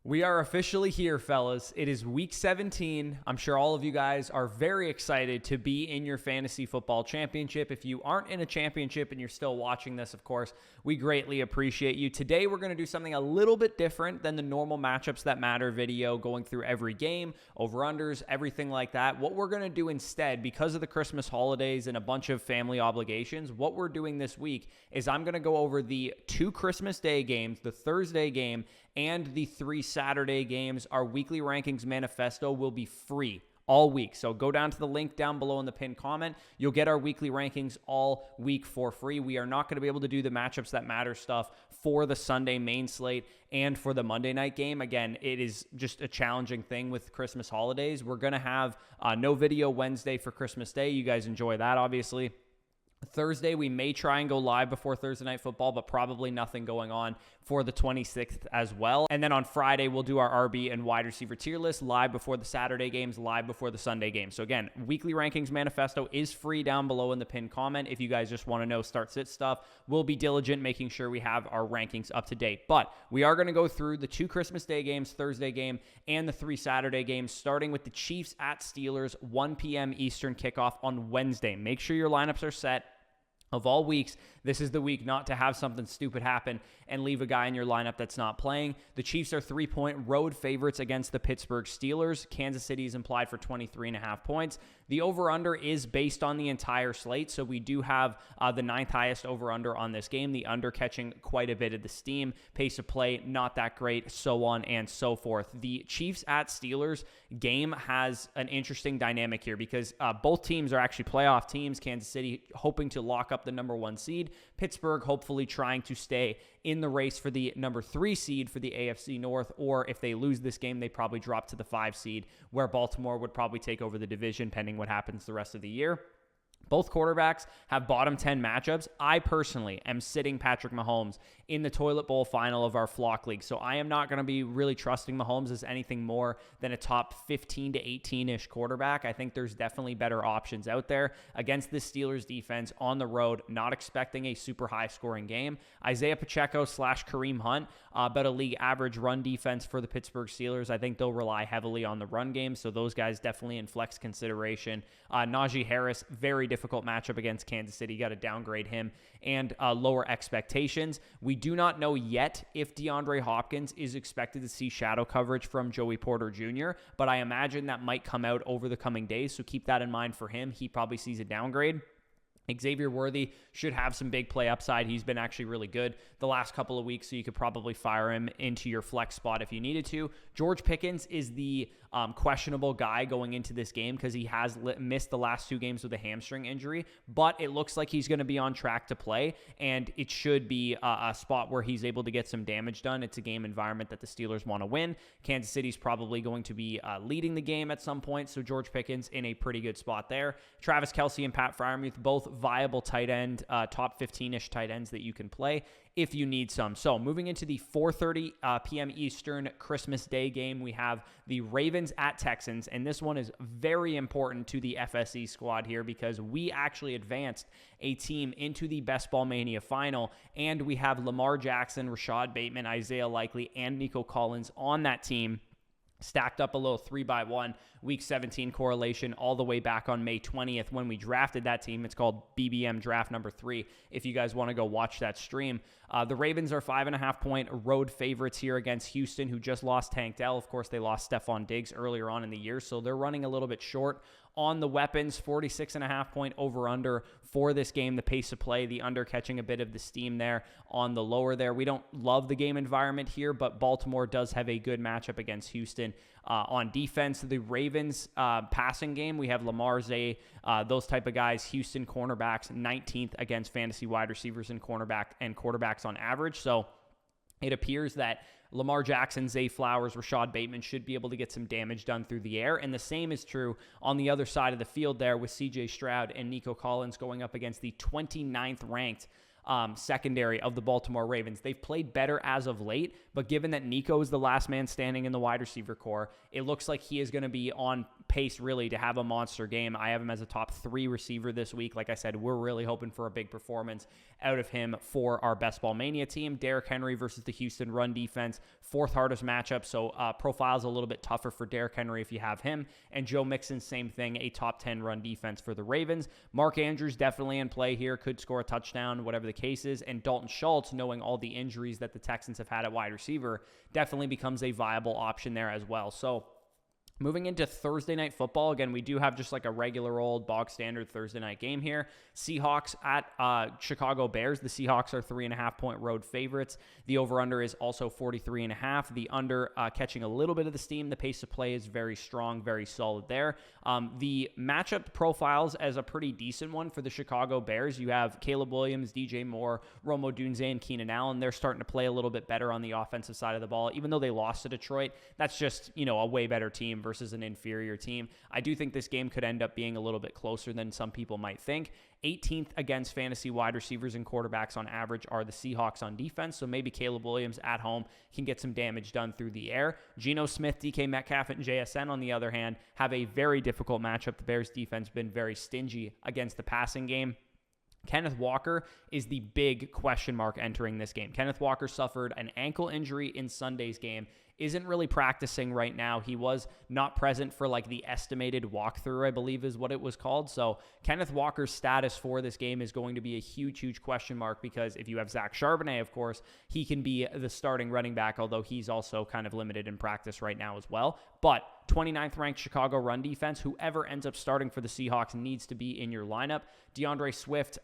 We are officially here, fellas. It is week 17. I'm sure all of you guys are very excited to be in your fantasy football championship. If you aren't in a championship and you're still watching this, of course, we greatly appreciate you. Today, we're going to do something a little bit different than the normal matchups that matter video, going through every game, over-unders, everything like that. What we're going to do instead, because of the Christmas holidays and a bunch of family obligations, what we're doing this week is I'm going to go over the 2 Christmas Day games, the Thursday game, and the 3 Saturday games. Our weekly rankings manifesto will be free all week. So go down to the link down below in the pinned comment. You'll get our weekly rankings all week for free. We are not going to be able to do the matchups that matter stuff for the Sunday main slate and for the Monday night game. Again, it is just a challenging thing with Christmas holidays. We're going to have no video Wednesday for Christmas Day. You guys enjoy that, obviously. Thursday, we may try and go live before Thursday Night Football, but probably nothing going on for the 26th as well. And then on Friday, we'll do our RB and wide receiver tier list live before the Saturday games, live before the Sunday games. So again, weekly rankings manifesto is free down below in the pinned comment. If you guys just want to know start-sit stuff, we'll be diligent making sure we have our rankings up to date. But we are going to go through the 2 Christmas Day games, Thursday game, and the 3 Saturday games, starting with the Chiefs at Steelers, 1 p.m. Eastern kickoff on Wednesday. Make sure your lineups are set. Of all weeks, this is the week not to have something stupid happen and leave a guy in your lineup that's not playing. The Chiefs are 3-point road favorites against the Pittsburgh Steelers. Kansas City is implied for 23.5 points. The over-under is based on the entire slate, so we do have the 9th highest over-under on this game. The under catching quite a bit of the steam. Pace of play, not that great, so on and so forth. The Chiefs at Steelers game has an interesting dynamic here because both teams are actually playoff teams. Kansas City hoping to lock up the number 1 seed. Pittsburgh hopefully trying to stay in the race for the number 3 seed for the AFC North, or if they lose this game, they probably drop to the 5 seed, where Baltimore would probably take over the division pending what happens the rest of the year. Both quarterbacks have bottom 10 matchups. I personally am sitting Patrick Mahomes in the toilet bowl final of our Flock League. So I am not going to be really trusting Mahomes as anything more than a top 15 to 18-ish quarterback. I think there's definitely better options out there against the Steelers defense on the road, not expecting a super high scoring game. Isaiah Pacheco / Kareem Hunt, about a league average run defense for the Pittsburgh Steelers. I think they'll rely heavily on the run game. So those guys definitely in flex consideration. Najee Harris, very difficult matchup against Kansas City. Got to downgrade him and lower expectations. We do not know yet if DeAndre Hopkins is expected to see shadow coverage from Joey Porter Jr., but I imagine that might come out over the coming days, so keep that in mind for him. He probably sees a downgrade. Xavier Worthy should have some big play upside. He's been actually really good the last couple of weeks, so you could probably fire him into your flex spot if you needed to. George Pickens is the questionable guy going into this game because he has missed the last 2 games with a hamstring injury, but it looks like he's going to be on track to play, and it should be a spot where he's able to get some damage done. It's a game environment that the Steelers want to win. Kansas City's probably going to be leading the game at some point, so George Pickens in a pretty good spot there. Travis Kelce and Pat Freiermuth, both viable tight end, top 15-ish tight ends that you can play if you need some. So moving into the 4:30 p.m. Eastern Christmas Day game, we have the Ravens at Texans, and this one is very important to the FSE squad here because we actually advanced a team into the Best Ball Mania final, and we have Lamar Jackson, Rashad Bateman, Isaiah Likely, and Nico Collins on that team. Stacked up a little 3-by-1 week 17 correlation all the way back on May 20th when we drafted that team. It's called BBM draft number 3 if you guys want to go watch that stream. The Ravens are 5.5-point road favorites here against Houston, who just lost Tank Dell. Of course, they lost Stephon Diggs earlier on in the year, so they're running a little bit short on the weapons. 46.5-point over-under for this game. The pace of play, the under catching a bit of the steam there on the lower there. We don't love the game environment here, but Baltimore does have a good matchup against Houston. On defense, the Ravens passing game, we have Lamar, Zay, those type of guys. Houston cornerbacks 19th against fantasy wide receivers and quarterbacks on average. So it appears that Lamar Jackson, Zay Flowers, Rashad Bateman should be able to get some damage done through the air. And the same is true on the other side of the field there with CJ Stroud and Nico Collins going up against the 29th ranked secondary of the Baltimore Ravens. They've played better as of late, but given that Nico is the last man standing in the wide receiver core, it looks like he is going to be on pace really to have a monster game. I have him as a top 3 receiver this week. Like I said, we're really hoping for a big performance out of him for our Best Ball Mania team. Derrick Henry versus the Houston run defense, 4th hardest matchup, so profile's a little bit tougher for Derrick Henry if you have him. And Joe Mixon, same thing, a top 10 run defense for the Ravens. Mark Andrews definitely in play here, could score a touchdown, whatever the case is. And Dalton Schultz, knowing all the injuries that the Texans have had at wide receiver, definitely becomes a viable option there as well. So moving into Thursday Night Football, again, we do have just like a regular old bog standard Thursday night game here. Seahawks at Chicago Bears. The Seahawks are 3.5-point road favorites. The over-under is also 43.5. The under catching a little bit of the steam. The pace of play is very strong, very solid there. The matchup profiles as a pretty decent one for the Chicago Bears. You have Caleb Williams, DJ Moore, Rome Odunze, and Keenan Allen. They're starting to play a little bit better on the offensive side of the ball. Even though they lost to Detroit, that's just, a way better team versus an inferior team. I do think this game could end up being a little bit closer than some people might think. 18th against fantasy wide receivers and quarterbacks on average are the Seahawks on defense, so maybe Caleb Williams at home can get some damage done through the air. Geno Smith, DK Metcalf, and JSN, on the other hand, have a very difficult matchup. The Bears defense been very stingy against the passing game. Kenneth Walker is the big question mark entering this game. Kenneth Walker suffered an ankle injury in Sunday's game, isn't really practicing right now. He was not present for like the estimated walkthrough, I believe is what it was called. So Kenneth Walker's status for this game is going to be a huge, huge question mark, because if you have Zach Charbonnet, of course, he can be the starting running back, although he's also kind of limited in practice right now as well. But 29th ranked Chicago run defense, whoever ends up starting for the Seahawks needs to be in your lineup. DeAndre Swift,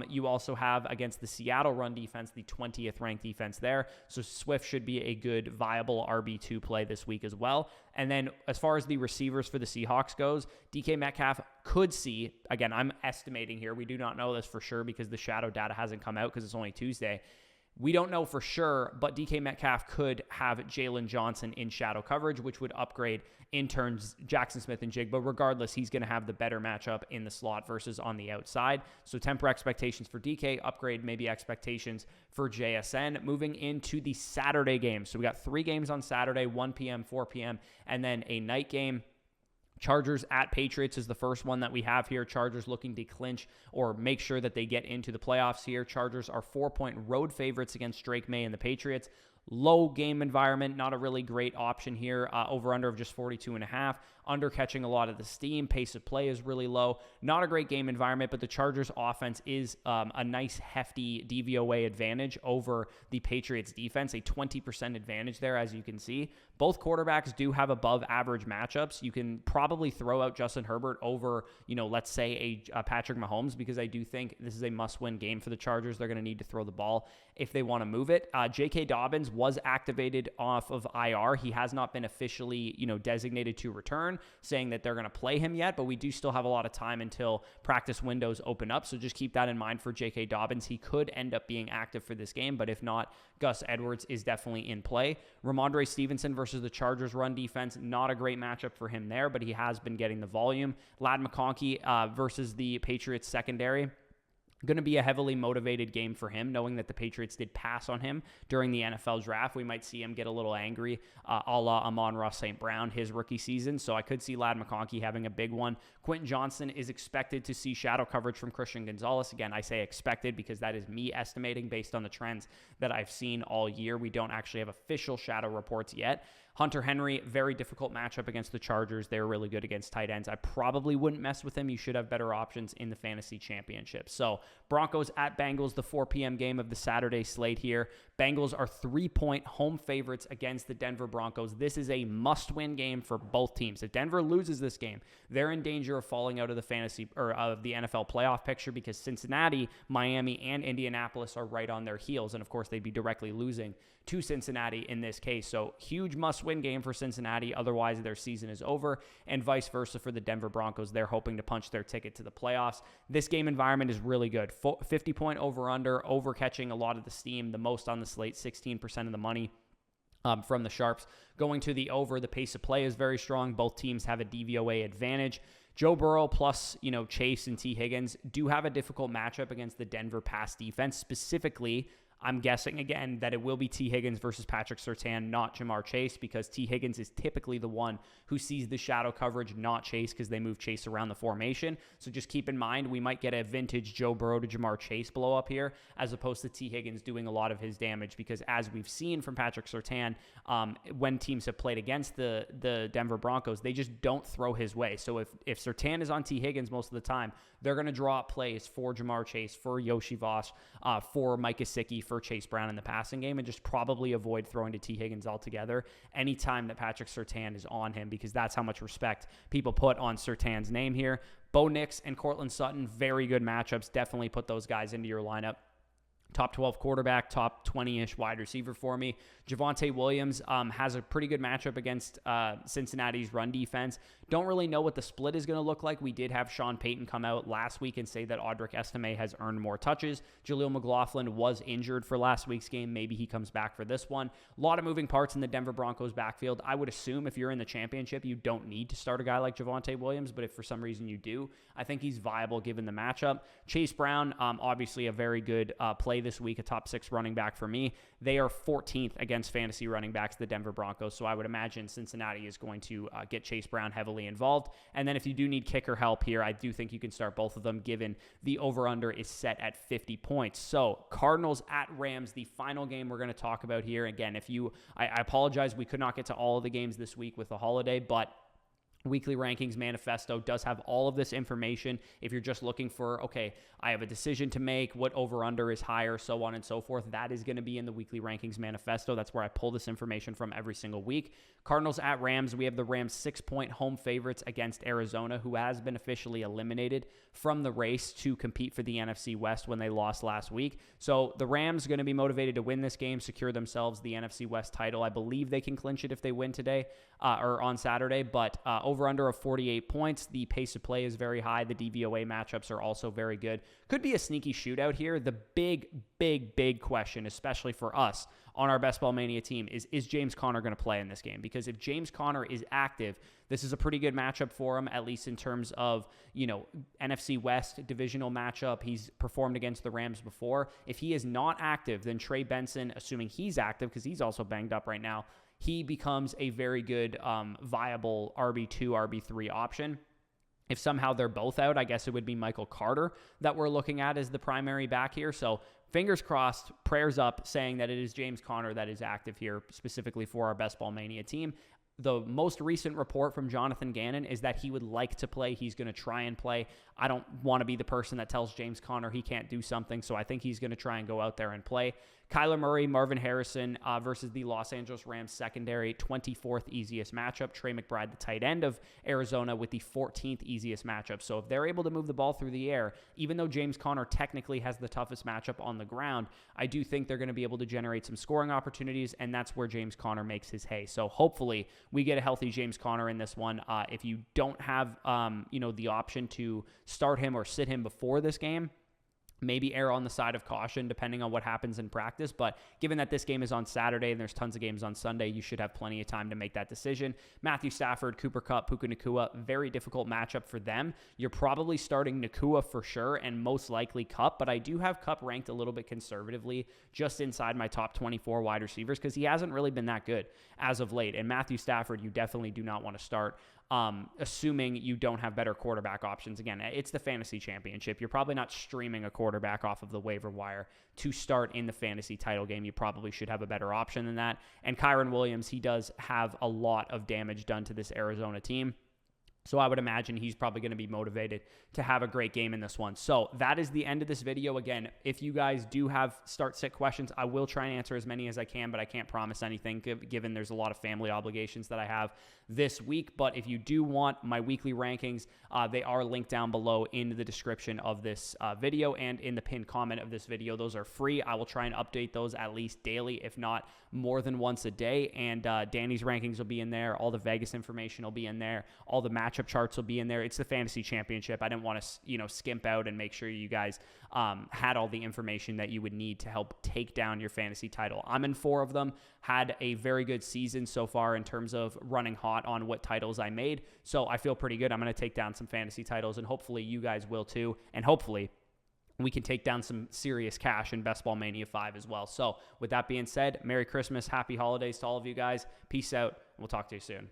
you also have against the Seattle run defense, the 20th ranked defense there. So Swift should be a good, viable RB2 play this week as well. And then as far as the receivers for the Seahawks goes, DK Metcalf could see, again, I'm estimating here. We do not know this for sure because the shadow data hasn't come out because it's only Tuesday. We don't know for sure, but DK Metcalf could have Jalen Johnson in shadow coverage, which would upgrade in turns Jackson Smith and Jigba. Regardless, he's going to have the better matchup in the slot versus on the outside. So temper expectations for DK, upgrade maybe expectations for JSN. Moving into the Saturday game. So we got 3 games on Saturday, 1 p.m., 4 p.m., and then a night game. Chargers at Patriots is the first one that we have here. Chargers looking to clinch or make sure that they get into the playoffs here. Chargers are 4-point road favorites against Drake May and the Patriots. Low game environment, not a really great option here. Over-under of just 42.5. Under catching a lot of the steam. Pace of play is really low. Not a great game environment, but the Chargers offense is a nice hefty DVOA advantage over the Patriots defense. A 20% advantage there, as you can see. Both quarterbacks do have above average matchups. You can probably throw out Justin Herbert over, let's say a Patrick Mahomes, because I do think this is a must-win game for the Chargers. They're going to need to throw the ball if they want to move it. J.K. Dobbins was activated off of IR. He has not been officially, designated to return, saying that they're going to play him yet, but we do still have a lot of time until practice windows open up. So just keep that in mind for J.K. Dobbins. He could end up being active for this game, but if not, Gus Edwards is definitely in play. Ramondre Stevenson versus the Chargers run defense, not a great matchup for him there, but he has been getting the volume. Ladd McConkey versus the Patriots secondary. Going to be a heavily motivated game for him, knowing that the Patriots did pass on him during the NFL draft. We might see him get a little angry, a la Amon-Ra St. Brown, his rookie season. So I could see Ladd McConkey having a big one. Quentin Johnson is expected to see shadow coverage from Christian Gonzalez. Again, I say expected because that is me estimating based on the trends that I've seen all year. We don't actually have official shadow reports yet. Hunter Henry, very difficult matchup against the Chargers. They're really good against tight ends. I probably wouldn't mess with him. You should have better options in the fantasy championship. So Broncos at Bengals, the 4 p.m. game of the Saturday slate here. Bengals are 3-point home favorites against the Denver Broncos. This is a must-win game for both teams. If Denver loses this game, they're in danger of falling out of the fantasy or of the NFL playoff picture because Cincinnati, Miami, and Indianapolis are right on their heels. And of course, they'd be directly losing to Cincinnati in this case. So huge must-win game for Cincinnati. Otherwise, their season is over, and vice versa for the Denver Broncos. They're hoping to punch their ticket to the playoffs. This game environment is really good. 50-point over-under, over-catching a lot of the steam, the most on the slate, 16% of the money. From the Sharps. Going to the over, the pace of play is very strong. Both teams have a DVOA advantage. Joe Burrow plus, Chase and T. Higgins do have a difficult matchup against the Denver pass defense. Specifically, I'm guessing, again, that it will be T. Higgins versus Patrick Surtain, not Jamar Chase, because T. Higgins is typically the one who sees the shadow coverage, not Chase, because they move Chase around the formation. So just keep in mind, we might get a vintage Joe Burrow to Jamar Chase blow up here, as opposed to T. Higgins doing a lot of his damage, because as we've seen from Patrick Surtain, when teams have played against the Denver Broncos, they just don't throw his way. So if Surtain is on T. Higgins most of the time, they're going to draw up plays for Jamar Chase, for Yoshi Voss, for Mike Gesicki, for Chase Brown in the passing game, and just probably avoid throwing to T. Higgins altogether anytime that Patrick Surtain is on him, because that's how much respect people put on Surtain's name here. Bo Nix and Cortland Sutton, very good matchups. Definitely put those guys into your lineup. Top 12 quarterback, top 20-ish wide receiver for me. Javonte Williams has a pretty good matchup against Cincinnati's run defense. Don't really know what the split is going to look like. We did have Sean Payton come out last week and say that Audric Estime has earned more touches. Jaleel McLaughlin was injured for last week's game. Maybe he comes back for this one. A lot of moving parts in the Denver Broncos backfield. I would assume if you're in the championship, you don't need to start a guy like Javonte Williams, but if for some reason you do, I think he's viable given the matchup. Chase Brown, obviously a very good play this week, a top 6 running back for me. They are 14th against fantasy running backs, the Denver Broncos, so I would imagine Cincinnati is going to get Chase Brown heavily involved. And then if you do need kicker help here, I do think you can start both of them, given the over-under is set at 50 points. So Cardinals at Rams, the final game we're going to talk about here. Again, I apologize, we could not get to all of the games this week with the holiday, but Weekly Rankings Manifesto does have all of this information. If you're just looking for, okay, I have a decision to make, what over-under is higher, so on and so forth, that is going to be in the Weekly Rankings Manifesto. That's where I pull this information from every single week. Cardinals at Rams, we have the Rams 6-point home favorites against Arizona, who has been officially eliminated from the race to compete for the NFC West when they lost last week. So the Rams are going to be motivated to win this game, secure themselves the NFC West title. I believe they can clinch it if they win today or on Saturday, but over-under of 48 points. The pace of play is very high. The DVOA matchups are also very good. Could be a sneaky shootout here. The big question, especially for us on our Best Ball Mania team, is James Conner going to play in this game? Because if James Conner is active, this is a pretty good matchup for him, at least in terms of, NFC West divisional matchup. He's performed against the Rams before. If he is not active, then Trey Benson, assuming he's active, because he's also banged up right now, he becomes a very good viable RB2, RB3 option. If somehow they're both out, I guess it would be Michael Carter that we're looking at as the primary back here. So fingers crossed, prayers up, saying that it is James Conner that is active here, specifically for our Best Ball Mania team. The most recent report from Jonathan Gannon is that he would like to play. He's going to try and play. I don't want to be the person that tells James Conner he can't do something, so I think he's going to try and go out there and play. Kyler Murray, Marvin Harrison versus the Los Angeles Rams secondary, 24th easiest matchup. Trey McBride, the tight end of Arizona, with the 14th easiest matchup. So if they're able to move the ball through the air, even though James Conner technically has the toughest matchup on the ground, I do think they're going to be able to generate some scoring opportunities, and that's where James Conner makes his hay. So hopefully we get a healthy James Conner in this one. If you don't have the option to start him or sit him before this game, maybe err on the side of caution depending on what happens in practice. But given that this game is on Saturday and there's tons of games on Sunday, you should have plenty of time to make that decision. Matthew Stafford, Cooper Kupp, Puka Nacua, very difficult matchup for them. You're probably starting Nacua for sure and most likely Kupp, but I do have Kupp ranked a little bit conservatively just inside my top 24 wide receivers because he hasn't really been that good as of late. And Matthew Stafford, you definitely do not want to start. Assuming you don't have better quarterback options. Again, it's the fantasy championship. You're probably not streaming a quarterback off of the waiver wire to start in the fantasy title game. You probably should have a better option than that. And Kyron Williams, he does have a lot of damage done to this Arizona team. So I would imagine he's probably going to be motivated to have a great game in this one. So that is the end of this video. Again, if you guys do have start-sit questions, I will try and answer as many as I can, but I can't promise anything given there's a lot of family obligations that I have this week. But if you do want my weekly rankings, they are linked down below in the description of this video and in the pinned comment of this video. Those are free. I will try and update those at least daily, if not more than once a day. And Danny's rankings will be in there. All the Vegas information will be in there. All the match matchup charts will be in there. It's the fantasy championship. I didn't want to, skimp out and make sure you guys had all the information that you would need to help take down your fantasy title. I'm in 4 of them, had a very good season so far in terms of running hot on what titles I made. So I feel pretty good. I'm going to take down some fantasy titles, and hopefully you guys will too. And hopefully we can take down some serious cash in Best Ball Mania 5 as well. So with that being said, Merry Christmas, Happy Holidays to all of you guys. Peace out. We'll talk to you soon.